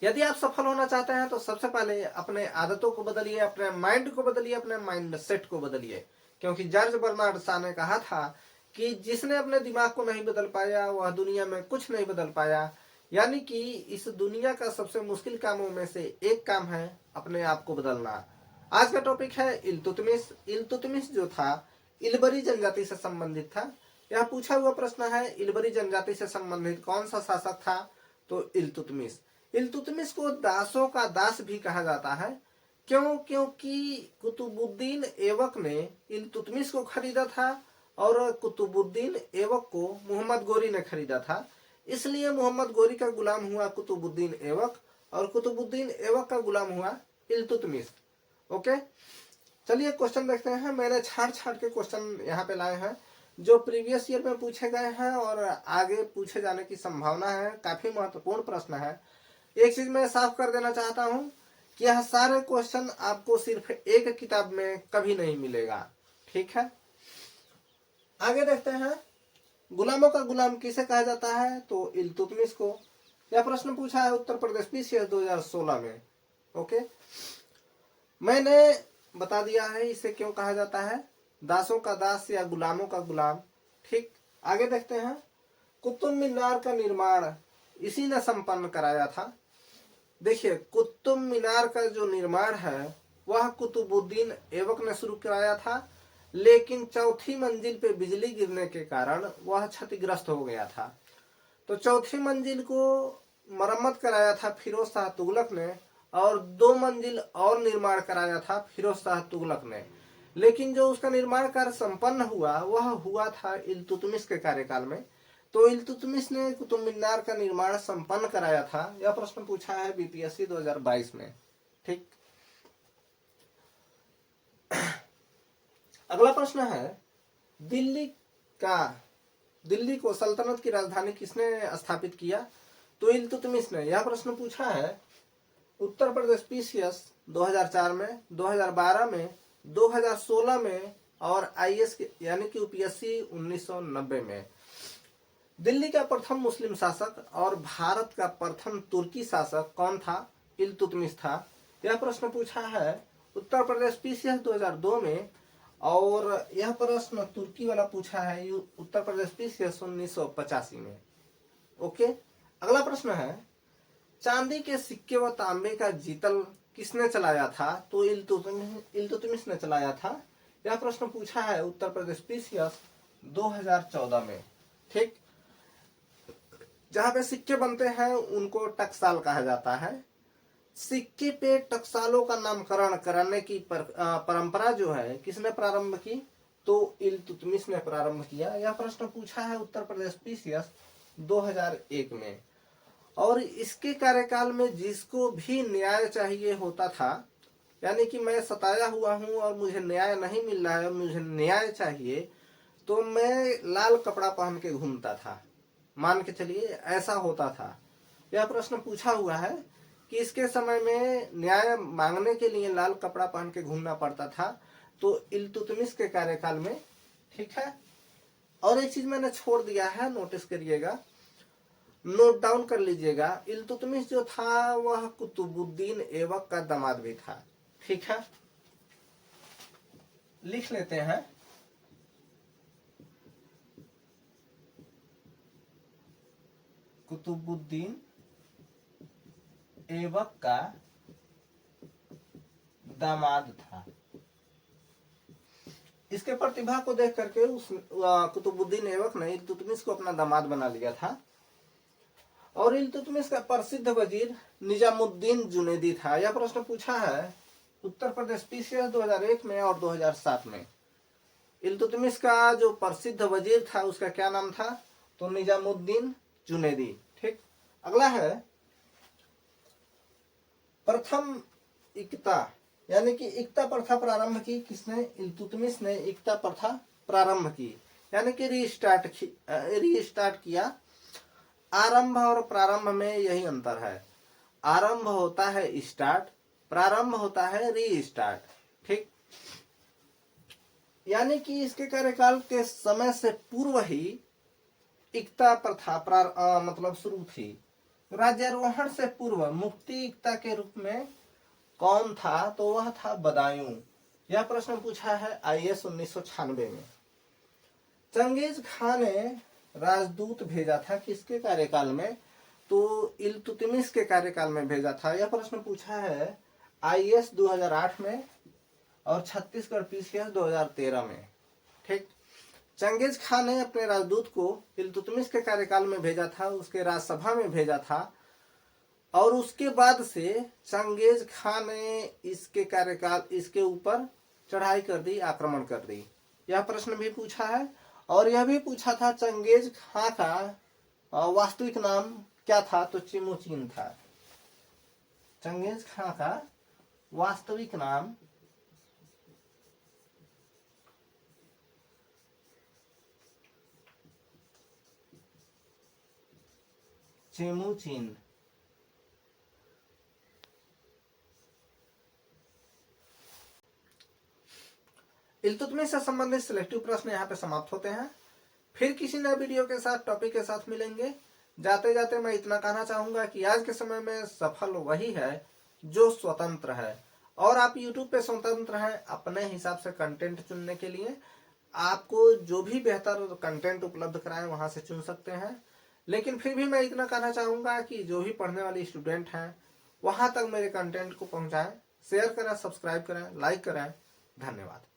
यदि आप सफल होना चाहते हैं तो सबसे पहले अपने आदतों को बदलिए, अपने माइंड को बदलिए, अपने माइंड सेट को बदलिए। क्योंकि जॉर्ज बर्नार्ड शॉ ने कहा था कि जिसने अपने दिमाग को नहीं बदल पाया वह दुनिया में कुछ नहीं बदल पाया। यानी कि इस दुनिया का सबसे मुश्किल कामों में से एक काम है अपने आप को बदलना। आज का टॉपिक है इल्तुतमिश। इल्तुतमिश जो था इलबरी जनजाति से संबंधित था। यह पूछा हुआ प्रश्न है, इलबरी जनजाति से संबंधित कौन सा शासक था? तो इल्तुतमिश। इल्तुतमिश को दासों का दास भी कहा जाता है। क्यों? क्योंकि कुतुबुद्दीन ऐबक ने इल्तुतमिश को खरीदा था और कुतुबुद्दीन ऐबक को मोहम्मद गोरी ने खरीदा था। इसलिए मोहम्मद गोरी का गुलाम हुआ कुतुबुद्दीन ऐबक और कुतुबुद्दीन ऐबक का गुलाम हुआ इल्तुतमिश। ओके, चलिए क्वेश्चन देखते हैं। मैंने छांट छांट के क्वेश्चन यहाँ पे लाए हैं जो प्रीवियस ईयर में पूछे गए हैं और आगे पूछे जाने की संभावना है। काफी महत्वपूर्ण प्रश्न है। एक चीज मैं साफ कर देना चाहता हूं कि यह सारे क्वेश्चन आपको सिर्फ एक किताब में कभी नहीं मिलेगा। ठीक है, आगे देखते हैं। गुलामों का गुलाम किसे कहा जाता है? तो इल्तुतमिश को। यह प्रश्न पूछा है उत्तर प्रदेश पीसीएस 2016 में। ओके, मैंने बता दिया है इसे क्यों कहा जाता है, दासों का दास या गुलामों का गुलाम। ठीक, आगे देखते हैं। कुतुब मीनार का निर्माण इसी ने संपन्न कराया था। देखिए, कुतुब मीनार का जो निर्माण है वह कुतुबुद्दीन ऐबक ने शुरू कराया था, लेकिन चौथी मंजिल पे बिजली गिरने के कारण वह क्षतिग्रस्त हो गया था। तो चौथी मंजिल को मरम्मत कराया था फिरोज शाह तुगलक ने और 2 मंजिल और निर्माण कराया था फिरोज शाह तुगलक ने। लेकिन जो उसका निर्माण कार्य संपन्न हुआ वह हुआ था इल्तुतमिश के कार्यकाल में। तो इल्तुतमिश ने कुतुब मीनार का निर्माण संपन्न कराया था। यह प्रश्न पूछा है बीपीएससी 2022 में। ठीक, अगला प्रश्न है, दिल्ली को सल्तनत की राजधानी किसने स्थापित किया? तो इल्तुतमिश ने। यह प्रश्न पूछा है उत्तर प्रदेश पीसीएस 2004 में, 2012 में, 2016 में और आईएएस यानी कि यूपीएससी 1990 में। दिल्ली का प्रथम मुस्लिम शासक और भारत का प्रथम तुर्की शासक कौन था? इल्तुतमिश था। यह प्रश्न पूछा है उत्तर प्रदेश पीसीएस 2002 में और यह प्रश्न तुर्की वाला पूछा है उत्तर प्रदेश पीसीएस 1985 में। ओके, अगला प्रश्न है, चांदी के सिक्के व तांबे का जीतल किसने चलाया था? तो इल्तुतमिश ने चलाया था। यह प्रश्न पूछा है उत्तर प्रदेश पीसीएस 2014 में। ठीक, जहां पे सिक्के बनते हैं उनको टकसाल कहा जाता है। सिक्के पे टकसालों का नामकरण कराने की परंपरा जो है किसने प्रारंभ की? तो इल्तुतमिश ने प्रारंभ किया। यह प्रश्न पूछा है उत्तर प्रदेश पीसीएस 2001 में। और इसके कार्यकाल में जिसको भी न्याय चाहिए होता था, यानी कि मैं सताया हुआ हूं और मुझे न्याय नहीं मिल रहा है, मुझे न्याय चाहिए, तो मैं लाल कपड़ा पहन के घूमता था। मान के चलिए ऐसा होता था। यह प्रश्न पूछा हुआ है कि इसके समय में न्याय मांगने के लिए लाल कपड़ा पहन के घूमना पड़ता था। तो इल्तुतमिश के कार्यकाल में। ठीक है, और एक चीज मैंने छोड़ दिया है, नोटिस करिएगा, नोट डाउन कर लीजिएगा। इल्तुतमिश जो था वह कुतुबुद्दीन ऐबक का दामाद भी था। ठीक है, लिख लेते हैं। कुतुबुद्दीन ऐबक का दामाद था। इसके प्रतिभा को देख करके उस कुतुबुद्दीन ऐबक ने इल्तुतमिश को अपना दामाद बना लिया था। और इल्तुतमिश का प्रसिद्ध वजीर निजामुद्दीन जुनैदी था। यह प्रश्न पूछा है उत्तर प्रदेश पीसीएस 2001 में और 2007 में। इल्तुतमिश का जो प्रसिद्ध वजीर था उसका क्या नाम था? तो निजामुद्दीन जुनैदी। ठीक, अगला है, प्रथम इक्ता यानी कि इक्ता प्रथा प्रारंभ की किसने? इल्तुतमिश ने इक्ता प्रथा प्रारंभ की, यानी कि रीस्टार्ट किया। आरंभ और प्रारंभ में यही अंतर है। आरंभ होता है स्टार्ट, प्रारंभ होता है रीस्टार्ट। ठीक, यानी कि इसके कार्यकाल के समय से पूर्व ही इक्ता प्रथा मतलब शुरू थी। राज्यारोहण से पूर्व मुक्तिकता के रूप में कौन था? तो वह था बदायूं। यह प्रश्न पूछा है आईएएस 1996 में। चंगेज खान ने राजदूत भेजा था किसके कार्यकाल में? तो इल्तुतमिश के कार्यकाल में भेजा था। यह प्रश्न पूछा है आईएएस 2008 में और छत्तीसगढ़ पीसीएस 2013 में। ठीक। चंगेज खान ने अपने राजदूत को इल्तुतमिश के कार्यकाल में भेजा था, उसके राज्यसभा में भेजा था, और उसके बाद से चंगेज खान ने इसके कार्यकाल इसके ऊपर चढ़ाई कर दी, आक्रमण कर दी। यह प्रश्न भी पूछा है। और यह भी पूछा था चंगेज खान का वास्तविक नाम क्या था? तो चिमोचिन था। चंगेज खान का वास्तविक नाम चिमोचिन। इल्तुतमिश से संबंधित सिलेक्टिव प्रश्न यहाँ पे समाप्त होते हैं। फिर किसी नए वीडियो के साथ, टॉपिक के साथ मिलेंगे। जाते जाते मैं इतना कहना चाहूंगा कि आज के समय में सफल वही है जो स्वतंत्र है, और आप YouTube पे स्वतंत्र हैं अपने हिसाब से कंटेंट चुनने के लिए। आपको जो भी बेहतर कंटेंट उपलब्ध कराएं वहां से चुन सकते हैं। लेकिन फिर भी मैं इतना कहना चाहूंगा कि जो भी पढ़ने वाले स्टूडेंट हैं वहां तक मेरे कंटेंट को पहुंचाएं, शेयर करें, सब्सक्राइब करें, लाइक करें। धन्यवाद।